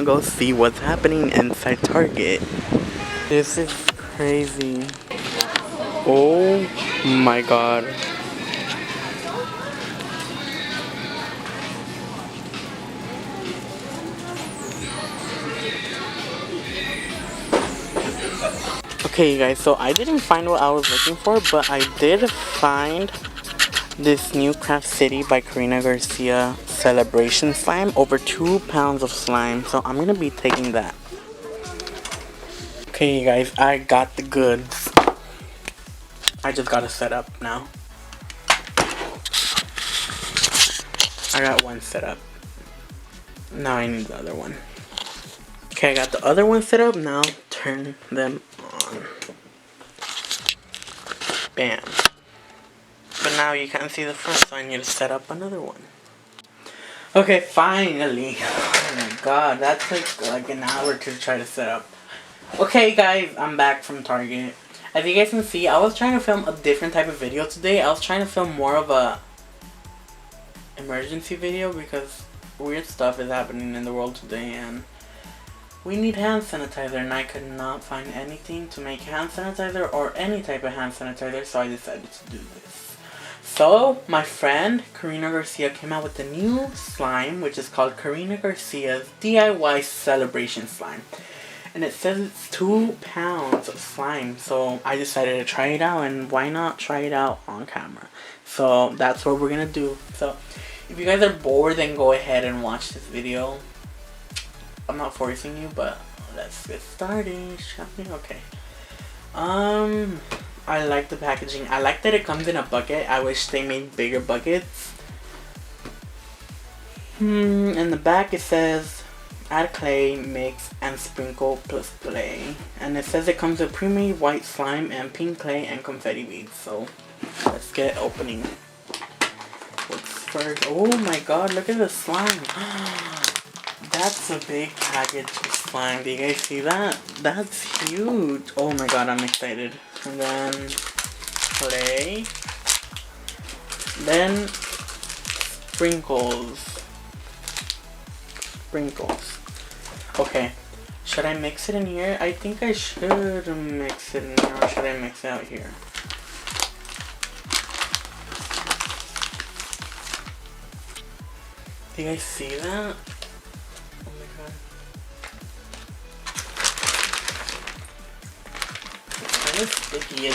go see what's happening inside Target. This is crazy. Oh my god. Okay, you guys, so I didn't find what I was looking for, but I did find this new Craft City by Karina Garcia celebration slime. Over 2 pounds of slime, so I'm gonna be taking that. Okay, you guys, I got the goods. I just gotta set up now. I got one set up. Now I need the other one. Okay, I got the other one set up. Now turn them on. Bam. But now you can't see the front, so I need to set up another one. Okay, finally. Oh my god, that took like an hour to try to set up. Okay guys, I'm back from Target. As you guys can see, I was trying to film a different type of video today. I was trying to film more of a emergency video because weird stuff is happening in the world today and we need hand sanitizer, and I could not find anything to make hand sanitizer or any type of hand sanitizer, so I decided to do this. So my friend Karina Garcia came out with a new slime, which is called Karina Garcia's DIY Celebration Slime. And it says it's 2 pounds of slime, so I decided to try it out, and why not try it out on camera? So that's what we're gonna do. So if you guys are bored, then go ahead and watch this video. I'm not forcing you, but let's get started, shall we? Okay. I like the packaging. I like that it comes in a bucket. I wish they made bigger buckets. In the back it says add clay, mix, and sprinkle plus play. And it says it comes with pre-made white slime and pink clay and confetti beads. So let's get opening. What's first? Oh my god, look at the slime. That's a big package of slime. Do you guys see that? That's huge. Oh my god, I'm excited. And then clay. Then sprinkles. Okay. Should I mix it in here? I think I should mix it in here, or should I mix it out here? Do you guys see that? Oh my god. It's kind of sticky.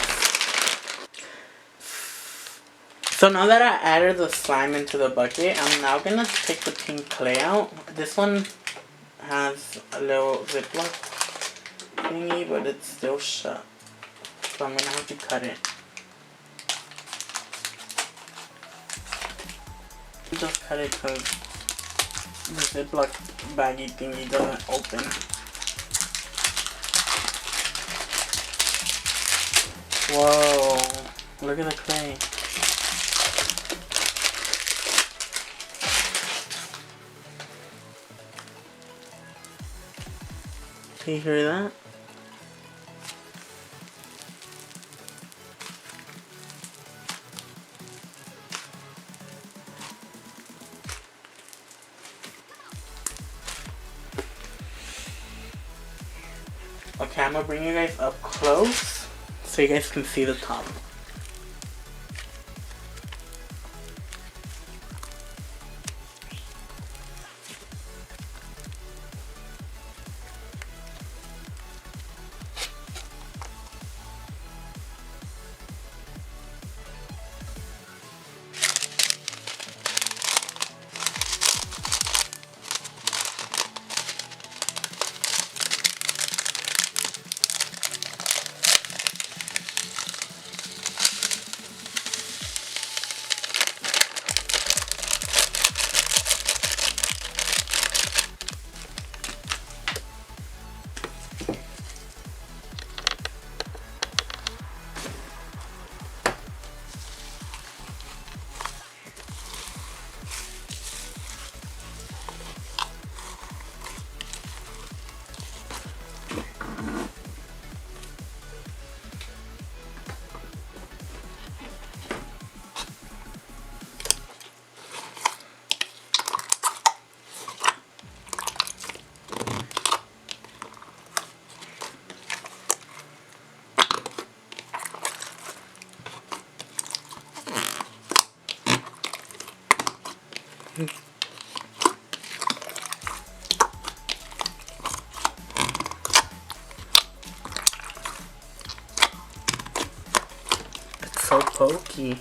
So now that I added the slime into the bucket, I'm now gonna take the pink clay out. This one has a little ziploc thingy, but it's still shut. So I'm gonna have to cut it. Just cut it because the ziploc baggy thingy doesn't open. Whoa, look at the clay. Can you hear that? Okay, I'm gonna bring you guys up close so you guys can see the top. so pokey.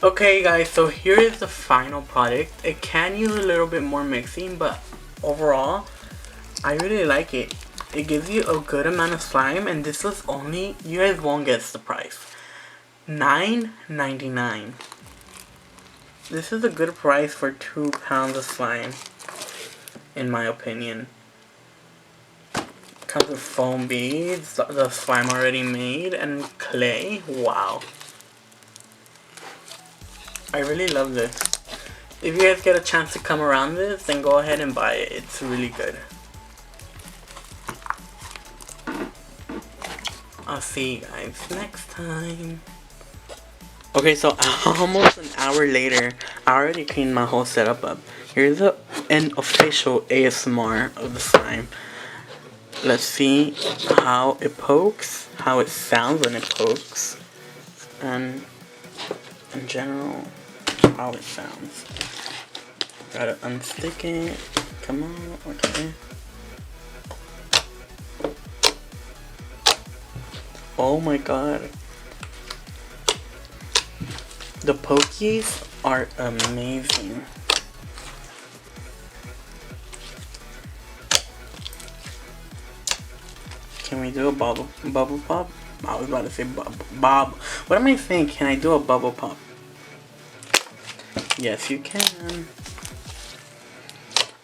Okay guys, so here is the final product. It can use a little bit more mixing, but overall, I really like it. It gives you a good amount of slime, and this was only, you guys won't guess the price, $9.99. This is a good price for 2 pounds of slime, in my opinion. Comes with foam beads, the slime already made, and clay. Wow. I really love this. If you guys get a chance to come around this, then go ahead and buy it. It's really good. I'll see you guys next time. Okay, so almost an hour later, I already cleaned my whole setup up. Here's an official ASMR of the slime. Let's see how it pokes, how it sounds when it pokes, and in general, how it sounds. Gotta unstick it. Come on, okay. Oh my god. The pokies are amazing. Can we do a bubble pop? I was about to say bob. What am I saying? Can I do a bubble pop? Yes, you can.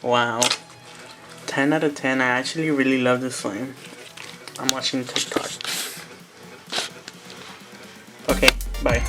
Wow. 10 out of 10. I actually really love this slime. I'm watching TikTok. Okay, bye.